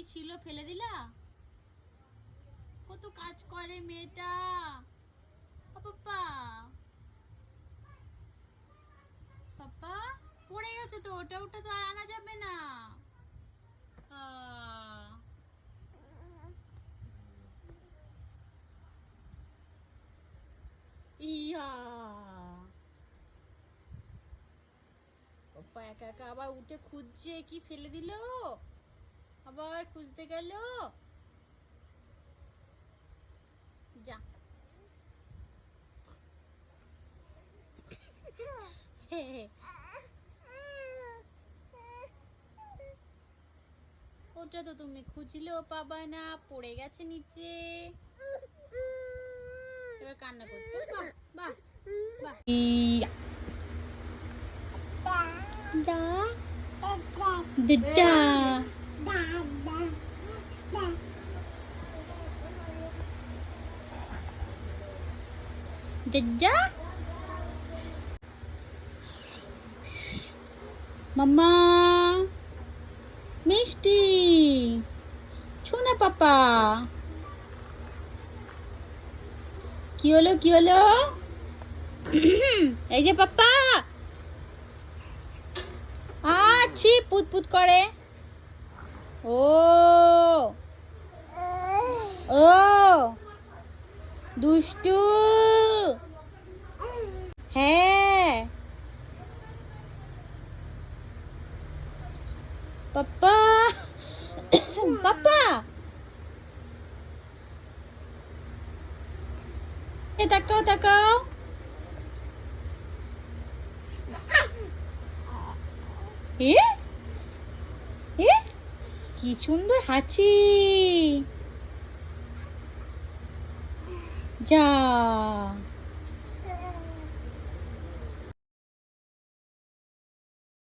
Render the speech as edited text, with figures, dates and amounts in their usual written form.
কি ছিল ফেলে দিলা? কত কাজ করে মেয়েটা। পাপা পাপা পড়ে গেছে তো, ওটা ওটা তো আর আনা যাবে না। ইয়া পাপা একা একা আবার উঠে খুঁজছে, কি ফেলে দিল, আবার খুঁজতে গেল। যা ওটা তো তুমি খুঁজলেও পাবা না, পড়ে গেছে নিচে। এবার কান্না করছে। বাহ বাহ বাহ মাম্মা মিষ্টি শোনা পাপা। কি হলো কি হলো? এই যে পাপা আছি পুত পুত করে। ও ও দুষ্টু। হ্যাঁ পাপা পাপা এ তাকাও তাকাও। এ এ কি সুন্দর হাঁচি। যা